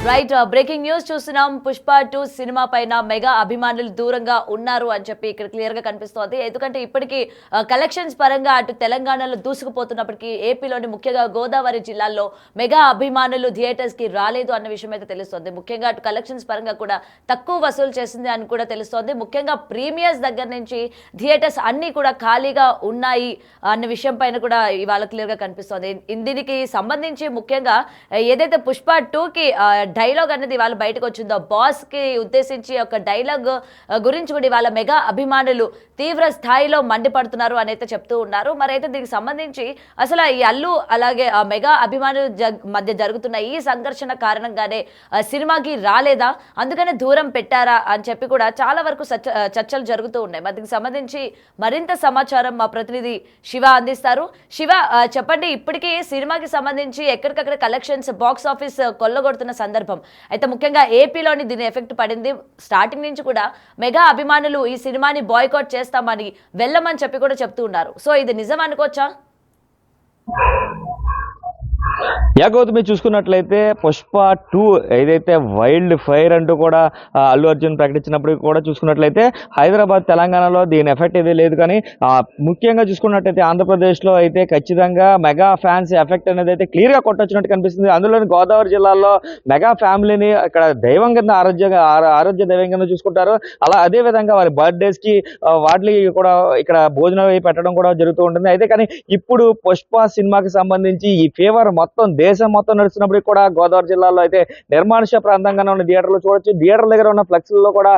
Right breaking news చూస్తున్నాం. Pushpa 2 cinema పైన mega అభిమానులు దూరంగా ఉన్నారు అని చెప్పి ఇక్కడ క్లియర్ గా కనిపిస్తోంది. ఎందుకంటే ఇప్పటికీ కలెక్షన్స్ పరంగా అటు తెలంగాణలో దూసుకుపోతున్నప్పటికీ ఏపీలోని ముఖ్యంగా గోదావరి జిల్లాల్లో మెగా అభిమానులు థియేటర్స్ కి రాలేదు అన్న విషయం అయితే తెలుస్తోంది. ముఖ్యంగా అటు కలెక్షన్స్ పరంగా కూడా తక్కువ వసూలు చేసింది అని కూడా తెలుస్తోంది. ముఖ్యంగా ప్రీమియర్స్ దగ్గర నుంచి థియేటర్స్ అన్ని కూడా ఖాళీగా ఉన్నాయి అన్న విషయం పైన కూడా ఇవాళ క్లియర్ గా కనిపిస్తోంది. దీనికి సంబంధించి ముఖ్యంగా ఏదైతే పుష్ప 2కి డైలాగ్ అనేది ఇవాళ బయటకు వచ్చిందో, బాస్ కి ఉద్దేశించి ఒక డైలాగ్ గురించి కూడా ఇవాళ మెగా అభిమానులు తీవ్ర స్థాయిలో మండిపడుతున్నారు అని అయితే చెప్తూ ఉన్నారు. మరి అయితే దీనికి సంబంధించి అసలు ఈ అల్లు అలాగే మెగా అభిమానుల మధ్య జరుగుతున్న ఈ సంఘర్షణ కారణంగానే సినిమాకి రాలేదా, అందుకనే దూరం పెట్టారా అని చెప్పి కూడా చాలా వరకు చర్చలు జరుగుతూ ఉన్నాయి. మరి దీనికి సంబంధించి మరింత సమాచారం మా ప్రతినిధి శివ అందిస్తారు. శివ, చెప్పండి, ఇప్పటికీ సినిమాకి సంబంధించి ఎక్కడికక్కడ కలెక్షన్స్ బాక్స్ ఆఫీస్ కొల్లగొడుతున్న సందర్భం అయితే ముఖ్యంగా ఏపీలోని దీని ఎఫెక్ట్ పడింది. స్టార్టింగ్ నుంచి కూడా మెగా అభిమానులు ఈ సినిమాని బాయ్కాట్ చేస్తామని వెళ్ళమని చెప్పి కూడా చెప్తూ ఉన్నారు. సో ఇది నిజం అనుకోవచ్చా? గౌతమి, చూసుకున్నట్లయితే పుష్ప 2 ఏదైతే వైల్డ్ ఫైర్ అంటూ కూడా అల్లు అర్జున్ ప్రకటించినప్పుడు కూడా చూసుకున్నట్లయితే హైదరాబాద్ తెలంగాణలో దీని ఎఫెక్ట్ ఏది లేదు. కానీ ముఖ్యంగా చూసుకున్నట్లయితే ఆంధ్రప్రదేశ్లో అయితే ఖచ్చితంగా మెగా ఫ్యాన్స్ ఎఫెక్ట్ అనేది అయితే క్లియర్గా కొట్టొచ్చినట్టు కనిపిస్తుంది. అందులోని గోదావరి జిల్లాలో మెగా ఫ్యామిలీని ఇక్కడ దైవం కింద ఆరోగ్య దైవం కింద చూసుకుంటారు. అదేవిధంగా వారి బర్త్డేస్కి వాటికి కూడా ఇక్కడ భోజనం పెట్టడం కూడా జరుగుతూ ఉంటుంది. అయితే కానీ ఇప్పుడు పుష్ప సినిమాకి సంబంధించి ఈ ఫీవర్ మొత్తం దేశం మొత్తం నడుస్తున్నప్పటికీ కూడా గోదావరి జిల్లాలో అయితే నిర్మానుష్య ప్రాంతంగానే ఉన్న థియేటర్లు చూడొచ్చు. థియేటర్ దగ్గర ఉన్న ఫ్లెక్స్లలో కూడా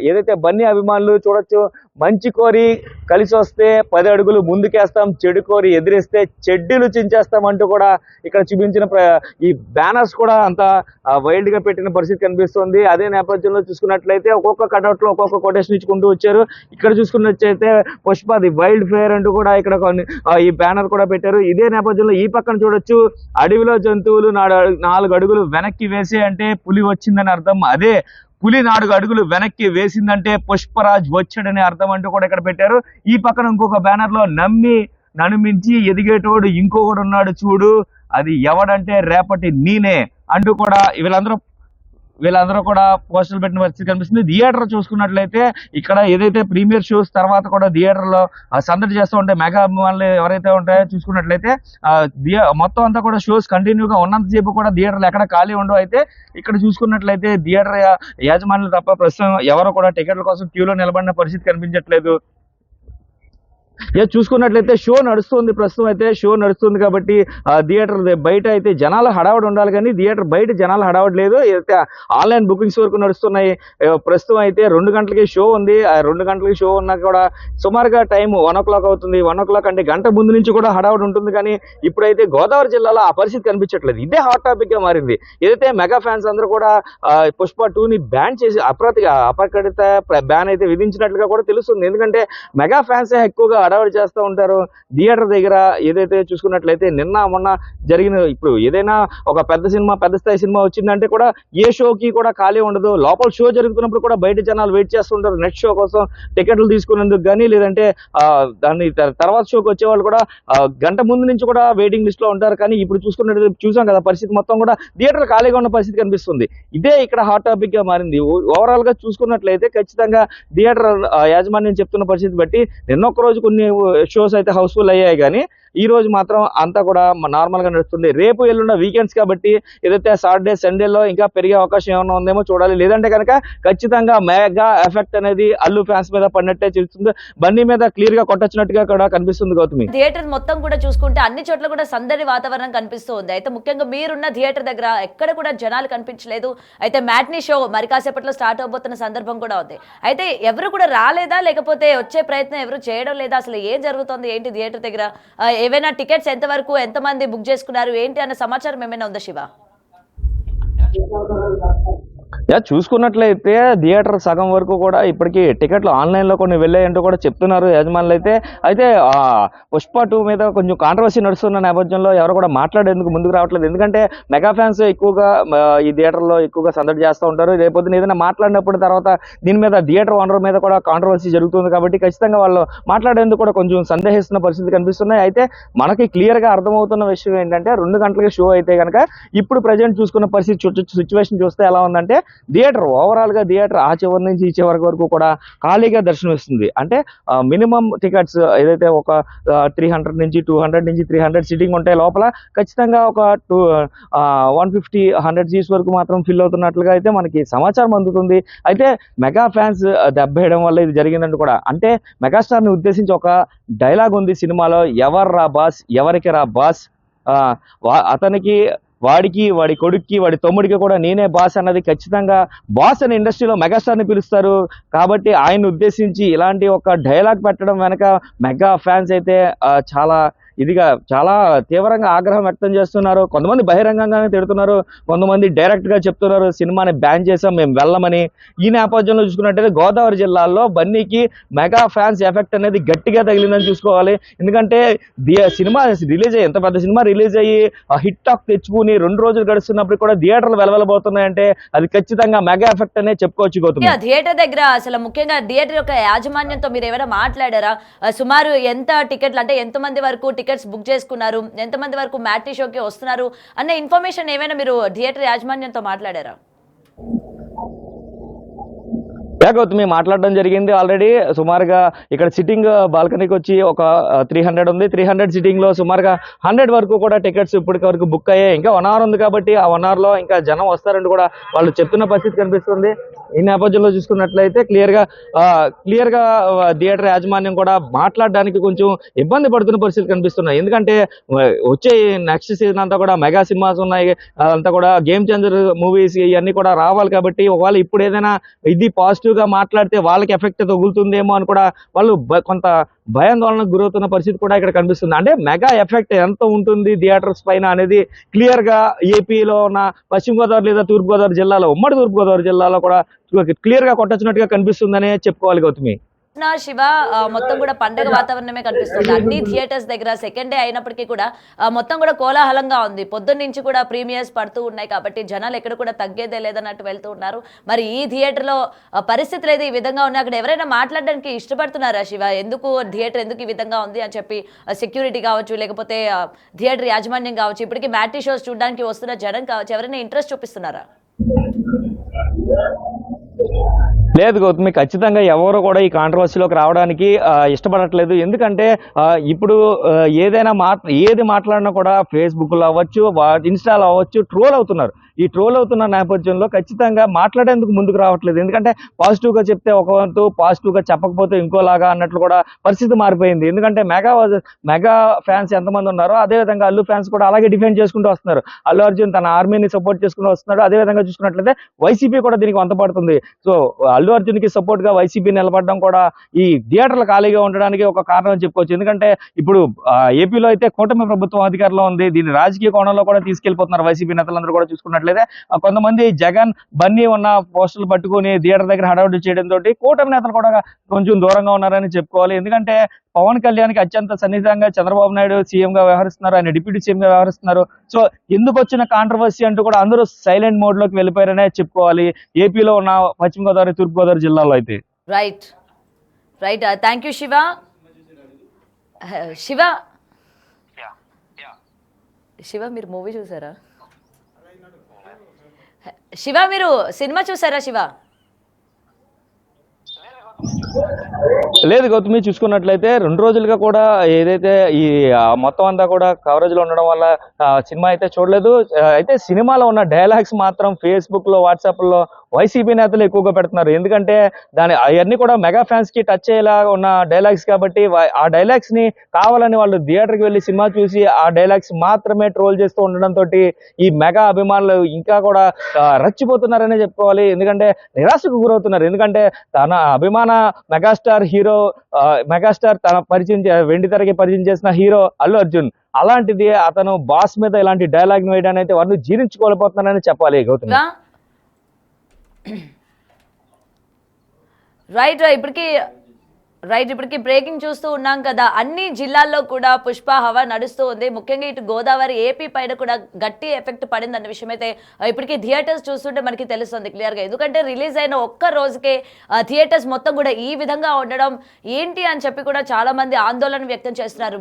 ఏదైతే బన్నీ అభిమానులు చూడొచ్చు, మంచి కోరి కలిసి వస్తే 10 అడుగులు ముందుకేస్తాం, చెడు కోరి ఎదిరిస్తే చెడ్డీలు చించేస్తాం అంటూ కూడా ఇక్కడ చూపించిన ఈ బ్యానర్స్ కూడా అంత వైల్డ్ గా పెట్టిన పరిస్థితి కనిపిస్తుంది. అదే నేపథ్యంలో చూసుకున్నట్లయితే ఒక్కొక్క కటౌట్ లో ఒక్కొక్క కొటేషన్ ఇచ్చుకుంటూ వచ్చారు. ఇక్కడ చూసుకున్నట్లయితే పుష్ప ది వైల్డ్ ఫైర్ అంటూ కూడా ఇక్కడ ఈ బ్యానర్ కూడా పెట్టారు. ఇదే నేపథ్యంలో ఈ పక్కన చూడొచ్చు, అడవిలో జంతువులు 4 అడుగులు వెనక్కి వేసే అంటే పులి వచ్చిందని అర్థం, అదే పులి 4 అడుగులు వెనక్కి వేసిందంటే పుష్పరాజ్ వచ్చాడని అర్థం అంటూ కూడా ఇక్కడ పెట్టారు. ఈ పక్కన ఇంకొక బ్యానర్ లో నన్ను మించి ఎదిగేటోడు ఇంకొకడు ఉన్నాడు చూడు, అది ఎవడంటే రేపటి నేనే అంటూ కూడా వీళ్ళందరూ కూడా పోస్టర్లు పెట్టిన పరిస్థితి కనిపిస్తుంది. థియేటర్ చూసుకున్నట్లయితే ఇక్కడ ఏదైతే ప్రీమియర్ షోస్ తర్వాత కూడా థియేటర్లో సందడి చేస్తూ ఉంటాయి మెగా అభిమానులు ఎవరైతే ఉంటాయో చూసుకున్నట్లయితే మొత్తం అంతా కూడా షోస్ కంటిన్యూగా ఉన్నంతసేపు కూడా థియేటర్లు ఎక్కడ ఖాళీ ఉండవు. అయితే ఇక్కడ చూసుకున్నట్లయితే థియేటర్ యాజమాన్యులు తప్ప ప్రస్తుతం ఎవరు కూడా టికెట్ల కోసం క్యూలో నిలబడిన పరిస్థితి కనిపించట్లేదు. చూసుకున్నట్లయితే షో నడుస్తుంది, ప్రస్తుతం అయితే షో నడుస్తుంది కాబట్టి థియేటర్ బయట అయితే జనాల హడావడి ఉండాలి, కానీ థియేటర్ బయట జనాల హడావడి లేదు. అయితే ఆన్లైన్ బుకింగ్స్ వరకు నడుస్తున్నాయి. ప్రస్తుతం అయితే 2 గంటలకి షో ఉంది. 2 గంటలకి షో ఉన్నా కూడా సుమారుగా టైం 1 o'clock అవుతుంది. 1 o'clock అంటే గంట ముందు నుంచి కూడా హడావడి ఉంటుంది. కానీ ఇప్పుడైతే గోదావరి జిల్లాలో ఆ పరిస్థితి కనిపించట్లేదు. ఇదే హాట్ టాపిక్ గా మారింది. ఏదైతే మెగా ఫ్యాన్స్ అందరూ కూడా పుష్ప 2ని బ్యాన్ చేసి అపరికడిత బ్యాన్ అయితే విధించినట్లుగా కూడా తెలుస్తుంది. ఎందుకంటే మెగా ఫ్యాన్స్ ఎక్కువగా హడావడి చేస్తూ ఉంటారు థియేటర్ దగ్గర. ఏదైతే చూసుకున్నట్లయితే నిన్న మొన్న జరిగిన, ఇప్పుడు ఏదైనా ఒక పెద్ద స్థాయి సినిమా వచ్చిందంటే కూడా ఏ షోకి కూడా ఖాళీ ఉండదు. లోపల షో జరుగుతున్నప్పుడు కూడా బయట జనాలు వెయిట్ చేస్తుంటారు నెక్స్ట్ షో కోసం టికెట్లు తీసుకునేందుకు కానీ, లేదంటే దాని తర్వాత షోకి వచ్చే వాళ్ళు కూడా గంట ముందు నుంచి కూడా వెయిటింగ్ లిస్ట్ లో ఉంటారు. కానీ ఇప్పుడు చూసాం కదా పరిస్థితి మొత్తం కూడా థియేటర్ ఖాళీగా ఉన్న పరిస్థితి కనిపిస్తుంది. ఇదే ఇక్కడ హాట్ టాపిక్ గా మారింది. ఓవరాల్ గా చూసుకున్నట్లయితే ఖచ్చితంగా థియేటర్ యాజమాన్యం చెప్తున్న పరిస్థితి బట్టి నిన్నొక్క రోజు కొన్ని షోస్ అయితే హౌస్ఫుల్ అయ్యాయి, కానీ ఈ రోజు మాత్రం అంతా కూడా నార్మల్ గా నడుస్తుంది. రేపు ఎల్లుండ వీకెండ్స్ కాబట్టి ఏదైతే సాటర్డే సండేలో ఇంకా పెరిగే అవకాశం ఏమైనా ఉందేమో చూడాలి. లేదంటే కనుక ఖచ్చితంగా మెగా ఎఫెక్ట్ అనేది అల్లు ఫ్యాన్స్ మీద పడినట్టే చూస్తుంది. బండి మీద క్లియర్ గా కొట్టొచ్చినట్టుగా కూడా కనిపిస్తుంది. గౌతమి, థియేటర్ మొత్తం కూడా చూసుకుంటే అన్ని చోట్ల కూడా సందడి వాతావరణం కనిపిస్తూ ఉంది. అయితే ముఖ్యంగా మీరున్న థియేటర్ దగ్గర ఎక్కడ కూడా జనాలు కనిపించలేదు. అయితే మ్యాట్నీ షో మరి కాసేపట్లో స్టార్ట్ అవబోతున్న సందర్భం కూడా ఉంది. అయితే ఎవరు కూడా రాలేదా, లేకపోతే వచ్చే ప్రయత్నం ఎవరు చేయడం లేదా, అసలు ఏం జరుగుతుంది ఏంటి థియేటర్ దగ్గర? ఏవైనా టికెట్స్ ఎంతవరకు ఎంతమంది బుక్ చేసుకున్నారు ఏంటి అన్న సమాచారం ఏమైనా ఉందా శివ? చూసుకున్నట్లయితే థియేటర్ సగం వరకు కూడా ఇప్పటికీ టికెట్లు ఆన్లైన్లో కొన్ని వెళ్ళాయంటూ కూడా చెప్తున్నారు యజమానులు అయితే. అయితే పుష్ప 2 మీద కొంచెం కాంట్రవర్సీ నడుస్తున్న నేపథ్యంలో ఎవరు కూడా మాట్లాడేందుకు ముందుకు రావట్లేదు. ఎందుకంటే మెగా ఫ్యాన్స్ ఎక్కువగా ఈ థియేటర్లో ఎక్కువగా సందడి చేస్తూ ఉంటారు. రేపొద్దున ఏదైనా మాట్లాడినప్పుడు తర్వాత దీని మీద థియేటర్ ఓనర్ మీద కూడా కాంట్రవర్సీ జరుగుతుంది కాబట్టి ఖచ్చితంగా వాళ్ళు మాట్లాడేందుకు కూడా కొంచెం సందేహిస్తున్న పరిస్థితి కనిపిస్తున్నాయి. అయితే మనకి క్లియర్గా అర్థమవుతున్న విషయం ఏంటంటే 2 గంటలకి షో అయితే కనుక ఇప్పుడు ప్రజెంట్ చూసుకున్న పరిస్థితి సిచ్యువేషన్ చూస్తే ఎలా ఉందంటే థియేటర్ ఓవరాల్గా థియేటర్ ఆ చివరి నుంచి ఈ చివరి వరకు కూడా ఖాళీగా దర్శనమిస్తుంది. అంటే మినిమం టికెట్స్ ఏదైతే ఒక 300 నుంచి 200 నుంచి 300 సీటింగ్ ఉంటే లోపల ఖచ్చితంగా ఒక 150-100 సీట్స్ వరకు మాత్రం ఫిల్ అవుతున్నట్లుగా అయితే మనకి సమాచారం అందుతుంది. అయితే మెగా ఫ్యాన్స్ దెబ్బేయడం వల్ల ఇది జరిగిందంటూ కూడా, అంటే మెగాస్టార్ని ఉద్దేశించి ఒక డైలాగ్ ఉంది సినిమాలో, ఎవర్రా బాస్ ఎవరికి రా బాస్, అతనికి వాడికి వాడి కొడుక్కి వాడి తమ్ముడికి కూడా నేనే బాస్ అన్నది ఖచ్చితంగా బాస్ అని ఇండస్ట్రీలో మెగాస్టార్ని పిలుస్తారు. కాబట్టి ఆయన ఉద్దేశించి ఇలాంటి ఒక డైలాగ్ పెట్టడం వెనక మెగా ఫ్యాన్స్ అయితే చాలా తీవ్రంగా ఆగ్రహం వ్యక్తం చేస్తున్నారు. కొంతమంది బహిరంగంగానే తిడుతున్నారు, కొంతమంది డైరెక్ట్గా చెప్తున్నారు సినిమాని బ్యాన్ చేసాం మేము వెళ్ళమని. ఈ నేపథ్యంలో చూసుకున్నట్టయితే గోదావరి జిల్లాలో బన్నీకి మెగా ఫ్యాన్స్ ఎఫెక్ట్ అనేది గట్టిగా తగిలిందని చూసుకోవాలి. ఎందుకంటే సినిమా రిలీజ్ అయ్యి ఎంత పెద్ద సినిమా రిలీజ్ అయ్యి హిట్ టాక్ తెచ్చుకుని 2 రోజులు గడుస్తున్నప్పుడు కూడా థియేటర్లు వెలవెలబోతున్నాయంటే అది ఖచ్చితంగా మెగా ఎఫెక్ట్ అనే చెప్పుకోవచ్చు గౌతమ్. థియేటర్ దగ్గర అసలు ముఖ్యంగా థియేటర్ యొక్క యాజమాన్యంతో మీరు ఏమైనా మాట్లాడారా? సుమారు ఎంత టికెట్లు, అంటే ఎంతమంది వరకు టికెట్స్ బుక్ చేసుకున్నారు, ఎంతమంది వరకు మ్యాట్నీ షోకి వస్తున్నారు అన్న ఇన్ఫర్మేషన్ ఏమైనా మీరు థియేటర్ యాజమాన్యంతో మాట్లాడారా? గౌతమి మాట్లాడడం జరిగింది ఆల్రెడీ. సుమారుగా ఇక్కడ సిట్టింగ్ బాల్కనీకి వచ్చి ఒక 300 ఉంది. 300 సిట్టింగ్లో సుమారుగా 100 వరకు కూడా టికెట్స్ ఇప్పటికి వరకు బుక్ అయ్యాయి. ఇంకా 1 అవర్ ఉంది కాబట్టి ఆ 1 అవర్లో ఇంకా జనం వస్తారంటూ కూడా వాళ్ళు చెప్తున్న పరిస్థితి కనిపిస్తుంది. ఈ నేపథ్యంలో చూసుకున్నట్లయితే క్లియర్గా థియేటర్ యాజమాన్యం కూడా మాట్లాడడానికి కొంచెం ఇబ్బంది పడుతున్న పరిస్థితి కనిపిస్తున్నాయి. ఎందుకంటే వచ్చే నెక్స్ట్ సీజన్ అంతా కూడా మెగా సినిమాస్ ఉన్నాయి, అంతా కూడా గేమ్ చేంజర్ మూవీస్ ఇవన్నీ కూడా రావాలి. కాబట్టి ఒకవేళ ఇప్పుడు ఏదైనా ఇది పాజిటివ్గా మాట్లాడితే వాళ్ళకి ఎఫెక్ట్ తగులుతుందేమో అని కూడా వాళ్ళు కొంత భయాందోళనకు గురవుతున్న పరిస్థితి కూడా ఇక్కడ కనిపిస్తుంది. అంటే మెగా ఎఫెక్ట్ ఎంత ఉంటుంది థియేటర్స్ పైన అనేది క్లియర్గా ఏపీలో ఉన్న పశ్చిమ గోదావరి లేదా తూర్పుగోదావరి జిల్లాలో, ఉమ్మడి తూర్పుగోదావరి జిల్లాలో కూడా క్లియర్గా కొట్టొచ్చినట్టుగా కనిపిస్తుందనే చెప్పుకోవాలి గౌతమి. శివ, మొత్తం కూడా పండగ వాతావరణమే కనిపిస్తుంది అన్ని థియేటర్స్ దగ్గర. సెకండ్ డే అయినప్పటికీ కూడా మొత్తం కూడా కోలాహలంగా ఉంది. పొద్దున్న నుంచి కూడా ప్రీమియర్స్ పడుతూ ఉన్నాయి కాబట్టి జనాలు ఎక్కడ కూడా తగ్గేదే లేదన్నట్టు వెళ్తూ ఉన్నారు. మరి ఈ థియేటర్లో పరిస్థితులు అయితే ఈ విధంగా ఉన్నాయి. అక్కడ ఎవరైనా మాట్లాడడానికి ఇష్టపడుతున్నారా శివ? ఎందుకు థియేటర్ ఎందుకు ఈ విధంగా ఉంది అని చెప్పి సెక్యూరిటీ కావచ్చు, లేకపోతే థియేటర్ యాజమాన్యం కావచ్చు, ఇప్పటికీ మ్యాట్నీ షోస్ చూడడానికి వస్తున్న జనం కావచ్చు, ఎవరైనా ఇంట్రెస్ట్ చూపిస్తున్నారా? లేదు గౌతమి, ఖచ్చితంగా ఎవరు కూడా ఈ కాంట్రవర్సీలోకి రావడానికి ఇష్టపడట్లేదు. ఎందుకంటే ఇప్పుడు ఏది మాట్లాడినా కూడా ఫేస్బుక్లో అవ్వచ్చు, ఇన్స్టాలో అవ్వచ్చు, ట్రోల్ అవుతున్నారు. ఈ ట్రోల్ అవుతున్న నేపథ్యంలో ఖచ్చితంగా మాట్లాడేందుకు ముందుకు రావట్లేదు. ఎందుకంటే పాజిటివ్గా చెప్తే ఒక వంతు, పాజిటివ్గా చెప్పకపోతే ఇంకోలాగా అన్నట్లు కూడా పరిస్థితి మారిపోయింది. ఎందుకంటే మెగా ఫ్యాన్స్ ఎంతమంది ఉన్నారో అదేవిధంగా అల్లు ఫ్యాన్స్ కూడా అలాగే డిఫెండ్ చేసుకుంటూ వస్తున్నారు. అల్లు అర్జున్ తన ఆర్మీని సపోర్ట్ చేసుకుంటూ వస్తున్నాడు. అదేవిధంగా చూసుకున్నట్లయితే వైసీపీ కూడా దీనికి వంతపడుతుంది. సో అల్లు అర్జున్కి సపోర్ట్గా వైసీపీ నిలబడడం కూడా ఈ థియేటర్లు ఖాళీగా ఉండడానికి ఒక కారణం అని చెప్పుకోవచ్చు. ఎందుకంటే ఇప్పుడు ఏపీలో అయితే కూటమి ప్రభుత్వం అధికారంలో ఉంది. దీన్ని రాజకీయ కోణంలో కూడా తీసుకెళ్లిపోతున్నారు వైసీపీ నేతలందరూ కూడా. చూసుకున్నట్లయితే కొంతమంది జగన్ బన్నీ ఉన్న పోస్టులు పట్టుకుని థియేటర్ దగ్గర హడావుడి చేయడంతో కూటమి నేతలు కూడా కొంచెం దూరంగా ఉన్నారని చెప్పుకోవాలి. ఎందుకంటే పవన్ కళ్యాణ్కి అత్యంత సన్నిహితంగా చంద్రబాబు నాయుడు సీఎంగా వ్యవహరిస్తున్నారు, ఆయన డిప్యూటీ సీఎంగా వ్యవహరిస్తున్నారు. సో ఎందుకు వచ్చిన కాంట్రవర్సీ అంటూ కూడా అందరూ సైలెంట్ మోడ్లోకి వెళ్ళిపోయారనే చెప్పుకోవాలి ఏపీలో ఉన్న పశ్చిమ గోదావరి, తూర్పుగోదావరి జిల్లాలో అయితే. Right. Thank you Shiva. Shiva మీరు మూవీ చూసారా? శివ మీరు సినిమా చూసారా? శివ లేదు గౌతమి, చూసుకున్నట్లయితే 2 రోజులుగా కూడా ఏదైతే ఈ మొత్తం అంతా కూడా కవరేజ్లో ఉండడం వల్ల సినిమా అయితే చూడలేదు. అయితే సినిమాలో ఉన్న డైలాగ్స్ మాత్రం ఫేస్బుక్లో, వాట్సాప్లో వైసీపీ నేతలు ఎక్కువగా పెడుతున్నారు. ఎందుకంటే అవన్నీ కూడా మెగా ఫ్యాన్స్కి టచ్ అయ్యేలా ఉన్న డైలాగ్స్ కాబట్టి ఆ డైలాగ్స్ని కావాలని వాళ్ళు థియేటర్కి వెళ్ళి సినిమా చూసి ఆ డైలాగ్స్ మాత్రమే ట్రోల్ చేస్తూ ఉండడంతో ఈ మెగా అభిమానులు ఇంకా కూడా రచ్చిపోతున్నారనే చెప్పుకోవాలి. ఎందుకంటే నిరాశకు గురవుతున్నారు. ఎందుకంటే తన అభిమాన మెగాస్టార్ తన వెండి తెరకి పరిచయం చేసిన హీరో అల్లు అర్జున్, అలాంటిది అతను బాస్ మీద ఇలాంటి డైలాగ్ వేయడానికి అయితే వాళ్ళు జీర్ణించుకోలేకపోతున్నారని చెప్పాలి గౌతమ్. ఇప్పటికి బ్రేకింగ్ చూస్తూ ఉన్నాం కదా, అన్ని జిల్లాల్లో కూడా పుష్ప హవా నడుస్తూ ఉంది. ముఖ్యంగా ఇటు గోదావరి ఏపీ పైన కూడా గట్టి ఎఫెక్ట్ పడింది అన్న విషయం అయితే ఇప్పటికీ థియేటర్స్ చూస్తుంటే మనకి తెలుస్తుంది క్లియర్గా. ఎందుకంటే రిలీజ్ అయిన ఒక్క రోజుకే థియేటర్స్ మొత్తం కూడా ఈ విధంగా ఉండడం ఏంటి అని చెప్పి కూడా చాలా మంది ఆందోళన వ్యక్తం చేస్తున్నారు.